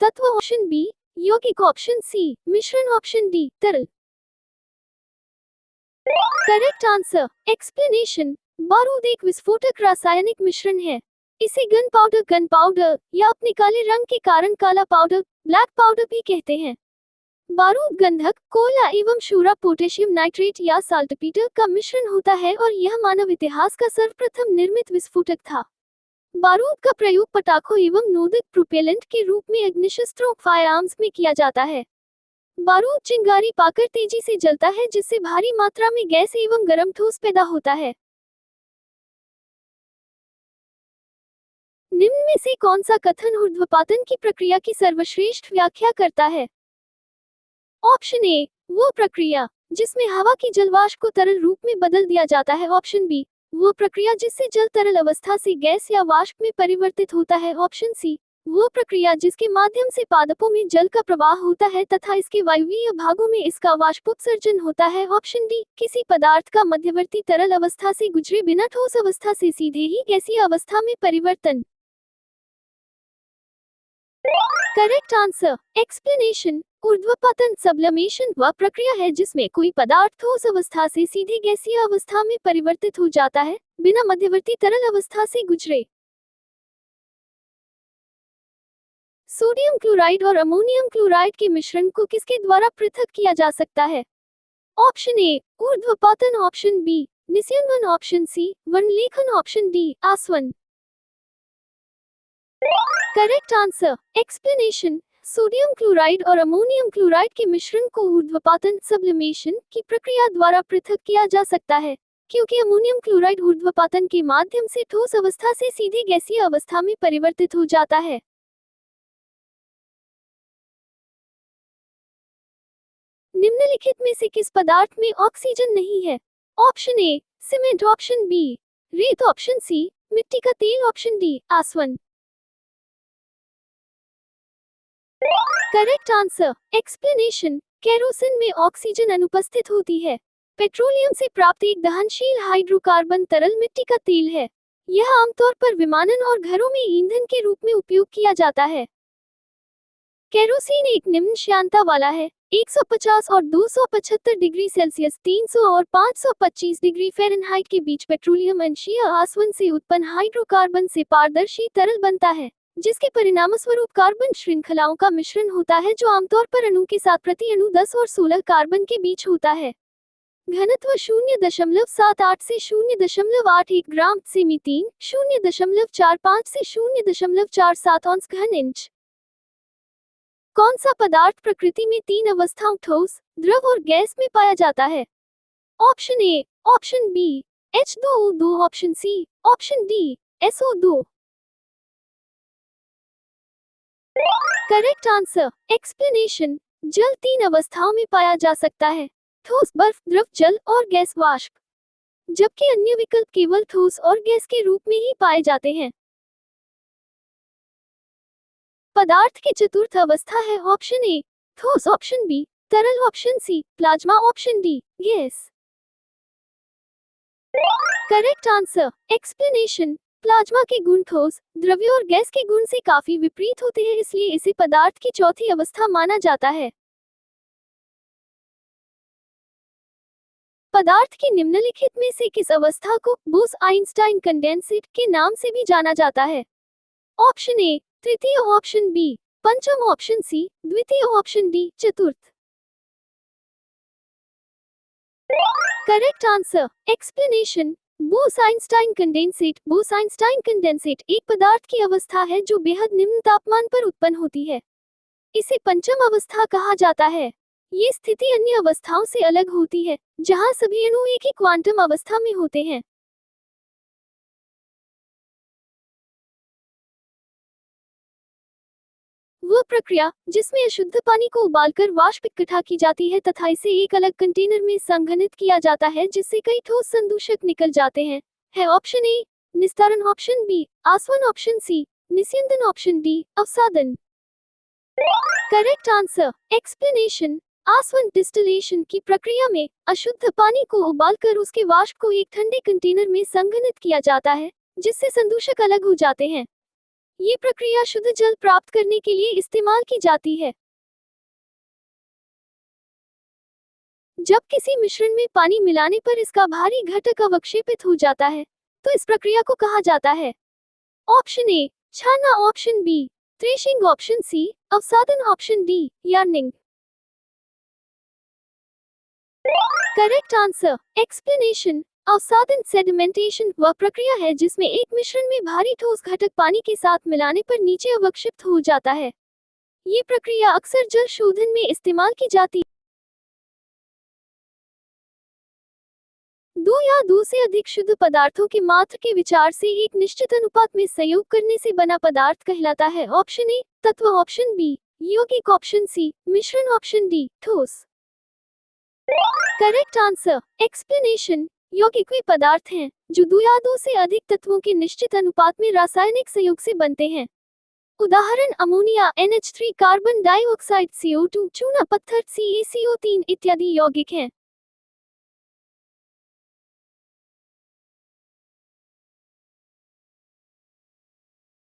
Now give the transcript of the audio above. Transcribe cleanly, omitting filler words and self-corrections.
तत्व option B, यौगिक option C, मिश्रण ऑप्शन डी, तरल। Correct answer, explanation. बारूद एक विस्फोटक रासायनिक मिश्रण है। इसे गन पाउडर या अपने काले रंग के कारण काला पाउडर, ब्लैक पाउडर भी कहते हैं। बारूद गंधक, कोयला एवं शूरा पोटेशियम नाइट्रेट या साल्टपीटर का मिश्रण होता है और यह मानव इतिहास का सर्वप्रथम निर्मित विस्फोटक था। बारूद का प्रयोग पटाखों एवं नोदक प्रोपेलेंट के रूप में अग्निशस्त्रों फायरआर्म्स में किया जाता है। बारूद चिंगारी पाकर तेजी से जलता है जिससे भारी मात्रा में गैस एवं गर्म ठोस पैदा होता है। निम्न में से कौन सा कथन ऊर्ध्वपातन की प्रक्रिया की सर्वश्रेष्ठ व्याख्या करता है? ऑप्शन ए, वो प्रक्रिया जिसमें हवा की जलवाष्प को तरल रूप में बदल दिया जाता है। ऑप्शन बी, वो प्रक्रिया जिससे जल तरल अवस्था से गैस या वाष्प में परिवर्तित होता है। ऑप्शन सी, वो प्रक्रिया जिसके माध्यम से पादपों में जल का प्रवाह होता है तथा इसके वायवीय भागों में इसका वाष्पोत्सर्जन होता है। ऑप्शन डी, किसी पदार्थ का मध्यवर्ती तरल अवस्था से गुजरे बिना ठोस अवस्था से सीधे ही गैसीय अवस्था में परिवर्तन। Correct answer, explanation. ऊर्ध्वपतन सब्लिमेशन वह प्रक्रिया है जिसमें कोई पदार्थ ठोस अवस्था से सीधे गैसीय अवस्था में परिवर्तित हो जाता है बिना मध्यवर्ती तरल अवस्था से गुजरे। सोडियम क्लोराइड और अमोनियम क्लोराइड के मिश्रण को किसके द्वारा पृथक किया जा सकता है? ऑप्शन ए, ऊर्ध्वपतन। ऑप्शन बी, निस्यंदन। ऑप्शन सी, वनलेखन। ऑप्शन डी, आसवन। Correct answer, explanation. Sodium chloride और अमोनियम क्लोराइड के मिश्रण को ऊर्ध्वपतन सब्लिमेशन की प्रक्रिया द्वारा पृथक किया जा सकता है क्योंकि अमोनियम क्लोराइड ऊर्ध्वपतन के माध्यम से ठोस अवस्था से सीधे गैसीय अवस्था में परिवर्तित हो जाता है। निम्नलिखित में से किस पदार्थ में ऑक्सीजन नहीं है? Option A, cement. Option B, रेत। ऑप्शन सी, मिट्टी का तेल। ऑप्शन डी, आसवन। Correct answer, explanation. केरोसिन में ऑक्सीजन अनुपस्थित होती है। पेट्रोलियम से प्राप्त एक दहनशील हाइड्रोकार्बन तरल मिट्टी का तेल है। यह आमतौर पर विमानन और घरों में ईंधन के रूप में उपयोग किया जाता है। केरोसिन एक निम्न श्यानता वाला है, 150 और 275 डिग्री सेल्सियस, 300 और 525 डिग्री फ़ारेनहाइट के बीच पेट्रोलियम अंशीय आसवन से उत्पन्न हाइड्रोकार्बन से पारदर्शी तरल बनता है जिसके परिणामस्वरूप कार्बन श्रृंखलाओं का मिश्रण होता है जो आमतौर पर अणु के साथ प्रति अणु 10 और 16 कार्बन के बीच होता है। घनत्व 0.78 से 0.81 ग्राम से मीथेन, 0.45 से 0.47 औंस घन इंच। कौन सा पदार्थ प्रकृति में तीन अवस्थाओं ठोस, द्रव और गैस में पाया जाता है? Option A, option B, H2O2। Option C, option D, SO2। Correct answer, explanation. जल तीन अवस्थाओं में पाया जा सकता है, ठोस, बर्फ, द्रव जल और गैस वाष्प, जबकि अन्य विकल्प केवल ठोस और गैस के रूप में ही पाए जाते हैं। पदार्थ की चतुर्थ अवस्था है। ऑप्शन ए, ठोस। ऑप्शन बी, तरल। Option C, plasma. Option D, gas. Correct answer, explanation. Plasma के गुण ठोस, द्रव्य और गैस के गुण से काफी विपरीत होते हैं, इसलिए इसे पदार्थ की चौथी अवस्था माना जाता है। पदार्थ की निम्नलिखित में से किस अवस्था को बोस-आइंस्टाइन कंडेंसेट के नाम से भी जाना जाता है? ऑप्शन ए, तृतीय। ऑप्शन बी, पंचम। ऑप्शन सी, द्वितीय। ऑप्शन डी, चतुर्थ। Correct answer, explanation. Bose Einstein condensate. Bose Einstein condensate एक पदार्थ की अवस्था है जो बेहद निम्न तापमान पर उत्पन्न होती है। इसे पंचम अवस्था कहा जाता है। ये स्थिति अन्य अवस्थाओं से अलग होती है, जहां सभी अणु एक ही क्वांटम अवस्था में होते हैं। वह प्रक्रिया जिसमें अशुद्ध पानी को उबालकर वाष्प इकट्ठा की जाती है तथा इसे एक अलग कंटेनर में संघनित किया जाता है जिससे कई ठोस संदूषक निकल जाते हैं, है ऑप्शन ए, निस्तारण। ऑप्शन बी, आसवन। ऑप्शन सी, निस्यंदन। ऑप्शन डी, अवसादन। Correct answer, explanation. आसवन डिस्टिलेशन की प्रक्रिया में अशुद्ध पानी को उबालकर उसके वाष्प को एक ठंडे कंटेनर में संघनित किया जाता है जिससे संदूषक अलग हो जाते हैं। ये प्रक्रिया शुद्ध जल प्राप्त करने के लिए इस्तेमाल की जाती है। जब किसी मिश्रण में पानी मिलाने पर इसका भारी घटक अवक्षेपित हो जाता है, तो इस प्रक्रिया को कहा जाता है। ऑप्शन ए छानना, option B threshing, option C अवसादन, ऑप्शन डी यार्निंग। Correct answer explanation. अवसादन सेडिमेंटेशन वह प्रक्रिया है जिसमें एक मिश्रण में भारी ठोस घटक पानी के साथ मिलाने पर नीचे अवक्षिप्त हो जाता है। ये प्रक्रिया अक्सर जल शोधन में इस्तेमाल की जाती है। दो या दो से अधिक शुद्ध पदार्थों के मात्रा के विचार से एक निश्चित अनुपात में संयोग करने से बना पदार्थ कहलाता है। ऑप्शन ए तत्व, ऑप्शन बी यौगिक, ऑप्शन सी मिश्रण, ऑप्शन डी ठोस। Correct answer explanation. यौगिक वे पदार्थ हैं जो दो या दो से अधिक तत्वों के निश्चित अनुपात में रासायनिक संयोग से बनते हैं। उदाहरण ammonia NH3, carbon dioxide CO2, चूना पत्थर CaCO3 इत्यादि यौगिक हैं।